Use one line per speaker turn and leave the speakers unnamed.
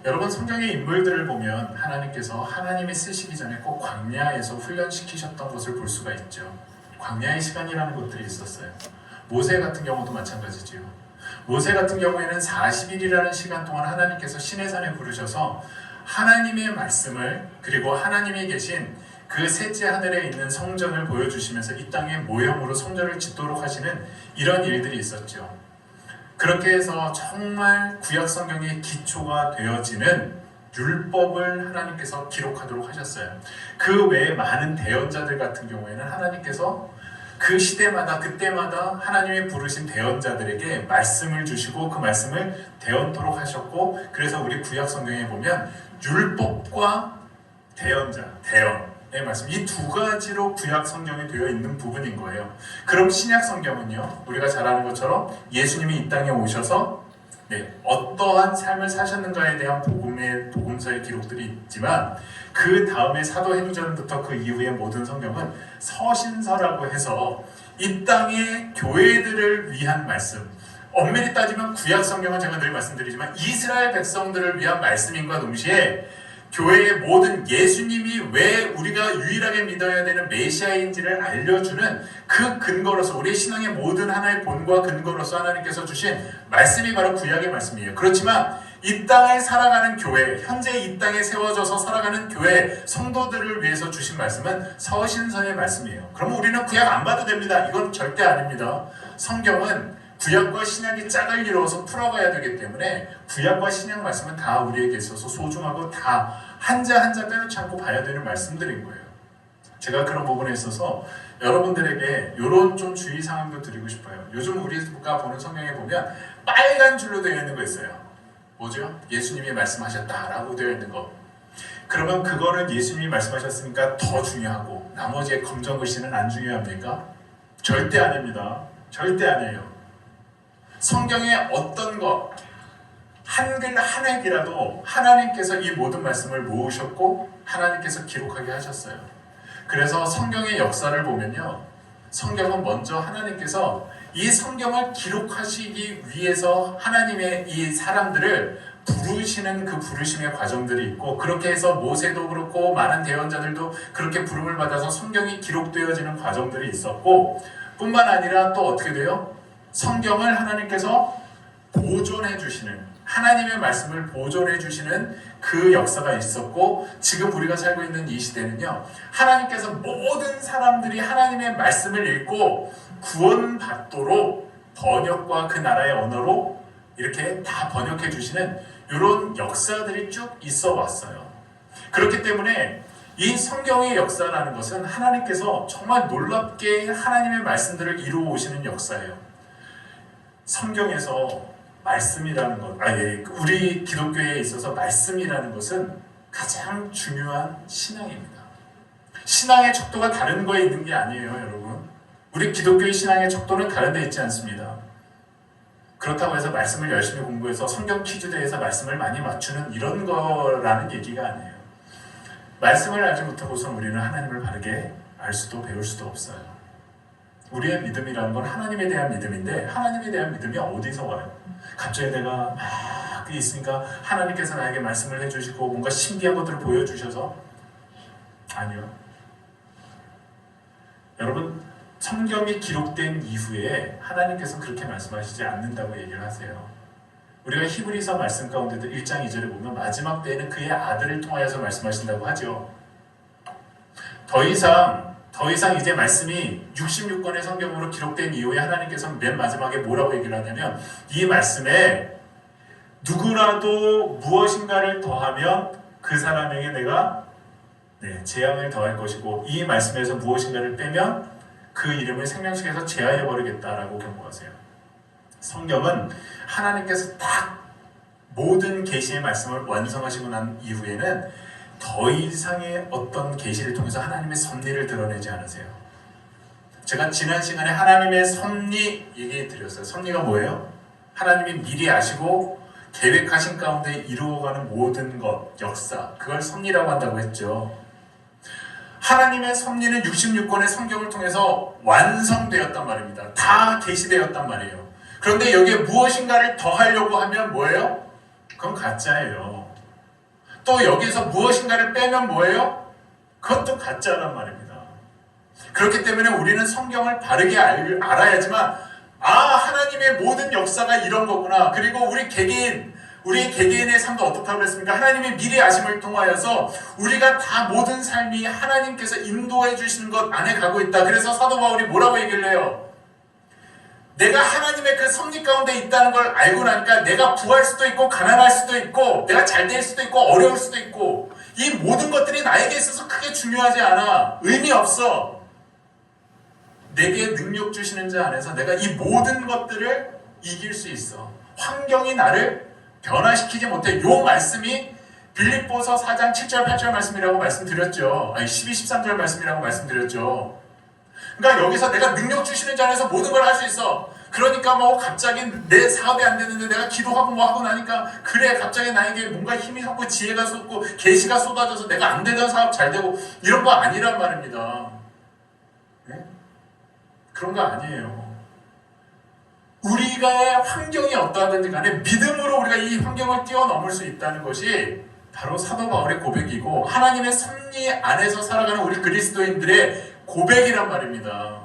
여러분, 성경의 인물들을 보면 하나님께서 하나님이 쓰시기 전에 꼭 광야에서 훈련시키셨던 것을 볼 수가 있죠. 광야의 시간이라는 것들이 있었어요. 모세 같은 경우도 마찬가지지요. 모세 같은 경우에는 40일이라는 시간 동안 하나님께서 시내산에 부르셔서 하나님의 말씀을, 그리고 하나님이 계신 그 셋째 하늘에 있는 성전을 보여주시면서 이 땅의 모형으로 성전을 짓도록 하시는 이런 일들이 있었죠. 그렇게 해서 정말 구약 성경의 기초가 되어지는 율법을 하나님께서 기록하도록 하셨어요. 그 외에 많은 대언자들 같은 경우에는 하나님께서 그 시대마다 그때마다 하나님이 부르신 대언자들에게 말씀을 주시고 그 말씀을 대언토록 하셨고, 그래서 우리 구약 성경에 보면 율법과 대언자, 대언의 말씀, 이 두 가지로 구약 성경에 되어 있는 부분인 거예요. 그럼 신약 성경은요, 우리가 잘 아는 것처럼 예수님이 이 땅에 오셔서 어떠한 삶을 사셨는가에 대한 복음서의 기록들이 있지만, 그 다음에 사도행전부터 그 이후의 모든 성경은 서신서라고 해서 이 땅의 교회들을 위한 말씀, 엄밀히 따지면 구약 성경은 제가 늘 말씀드리지만 이스라엘 백성들을 위한 말씀인과 동시에 교회의 모든 예수님이 왜 우리가 유일하게 믿어야 되는 메시아인지를 알려주는 그 근거로서, 우리의 신앙의 모든 하나의 본과 근거로서 하나님께서 주신 말씀이 바로 구약의 말씀이에요. 그렇지만 이 땅에 살아가는 교회, 현재 이 땅에 세워져서 살아가는 교회 성도들을 위해서 주신 말씀은 서신서의 말씀이에요. 그러면 우리는 구약 안 봐도 됩니다. 이건 절대 아닙니다. 성경은 구약과 신약이 짝을 이루어서 풀어가야 되기 때문에 구약과 신약 말씀은 다 우리에게 있어서 소중하고 다 한자 한자 빼놓지 않고 봐야 되는 말씀들인 거예요. 제가 그런 부분에 있어서 여러분들에게 이런 좀 주의사항도 드리고 싶어요. 요즘 우리가 보는 성경에 보면 빨간 줄로 되어 있는 거 있어요. 뭐죠? 예수님이 말씀하셨다라고 되어 있는 거. 그러면 그거는 예수님이 말씀하셨으니까 더 중요하고 나머지의 검정글씨는 안 중요합니까? 절대 아닙니다. 절대 아니에요. 성경의 어떤 것, 한글 한 획이라도 하나님께서 이 모든 말씀을 모으셨고 하나님께서 기록하게 하셨어요. 그래서 성경의 역사를 보면요, 성경은 먼저 하나님께서 이 성경을 기록하시기 위해서 하나님의 이 사람들을 부르시는 그 부르심의 과정들이 있고, 그렇게 해서 모세도 그렇고 많은 대언자들도 그렇게 부름을 받아서 성경이 기록되어지는 과정들이 있었고, 뿐만 아니라 또 어떻게 돼요? 성경을 하나님께서 보존해 주시는, 하나님의 말씀을 보존해 주시는 그 역사가 있었고, 지금 우리가 살고 있는 이 시대는요, 하나님께서 모든 사람들이 하나님의 말씀을 읽고 구원받도록 번역과 그 나라의 언어로 이렇게 다 번역해 주시는 이런 역사들이 쭉 있어 왔어요. 그렇기 때문에 이 성경의 역사라는 것은 하나님께서 정말 놀랍게 하나님의 말씀들을 이루어 오시는 역사예요. 성경에서 말씀이라는 것, 우리 기독교에 있어서 말씀이라는 것은 가장 중요한 신앙입니다. 신앙의 척도가 다른 거에 있는 게 아니에요, 여러분. 우리 기독교의 신앙의 척도는 다른 데 있지 않습니다. 그렇다고 해서 말씀을 열심히 공부해서 성경 퀴즈대에서 말씀을 많이 맞추는 이런 거라는 얘기가 아니에요. 말씀을 알지 못하고선 우리는 하나님을 바르게 알 수도 배울 수도 없어요. 우리의 믿음이라는 건 하나님에 대한 믿음인데, 하나님에 대한 믿음이 어디서 와요? 갑자기 내가 막 있으니까 하나님께서 나에게 말씀을 해주시고 뭔가 신기한 것들을 보여주셔서? 아니요. 여러분, 성경이 기록된 이후에 하나님께서는 그렇게 말씀하시지 않는다고 얘기를 하세요. 우리가 히브리서 말씀 가운데도 1장 2절에 보면 마지막 때에는 그의 아들을 통하여서 말씀하신다고 하죠. 더 이상 이제 말씀이 66권의 성경으로 기록된 이후에 하나님께서는 맨 마지막에 뭐라고 얘기를 하냐면, 이 말씀에 누구라도 무엇인가를 더하면 그 사람에게 내가 재앙을 더할 것이고, 이 말씀에서 무엇인가를 빼면 그 이름을 생명책에서 제하여 버리겠다라고 경고하세요. 성경은 하나님께서 딱 모든 계시의 말씀을 완성하시고 난 이후에는 더 이상의 어떤 계시를 통해서 하나님의 섭리를 드러내지 않으세요. 제가 지난 시간에 하나님의 섭리 얘기해 드렸어요. 섭리가 뭐예요? 하나님이 미리 아시고 계획하신 가운데 이루어가는 모든 것, 역사, 그걸 섭리라고 한다고 했죠. 하나님의 섭리는 66권의 성경을 통해서 완성되었단 말입니다. 다 계시되었단 말이에요. 그런데 여기에 무엇인가를 더하려고 하면 뭐예요? 그건 가짜예요. 또 여기서 무엇인가를 빼면 뭐예요? 그것도 가짜란 말입니다. 그렇기 때문에 우리는 성경을 바르게 알아야지만 하나님의 모든 역사가 이런 거구나. 그리고 우리 개개인의 삶도 어떻다고 그랬습니까? 하나님의 미리 아심을 통하여서 우리가 다 모든 삶이 하나님께서 인도해 주시는 것 안에 가고 있다. 그래서 사도 바울이 뭐라고 얘기를 해요? 내가 하나님의 그 섭리 가운데 있다는 걸 알고 나니까 내가 부할 수도 있고 가난할 수도 있고 내가 잘 될 수도 있고 어려울 수도 있고 이 모든 것들이 나에게 있어서 크게 중요하지 않아. 의미 없어. 내게 능력 주시는 자 안에서 내가 이 모든 것들을 이길 수 있어. 환경이 나를 변화시키지 못해. 요 말씀이 빌립보서 4장 7절 8절 말씀이라고 말씀드렸죠. 12, 13절 말씀이라고 말씀드렸죠. 그러니까 여기서 내가 능력 주시는 자 안에서 모든 걸 할 수 있어. 그러니까 뭐 갑자기 내 사업이 안 되는데 내가 기도하고 뭐 하고 나니까 그래 갑자기 나에게 뭔가 힘이 솟고 지혜가 솟고 계시가 쏟아져서 내가 안 되던 사업 잘 되고 이런 거 아니란 말입니다. 네? 그런 거 아니에요. 우리가 환경이 어떠하든지 간에 믿음으로 우리가 이 환경을 뛰어넘을 수 있다는 것이 바로 사도 바울의 고백이고 하나님의 섭리 안에서 살아가는 우리 그리스도인들의 고백이란 말입니다.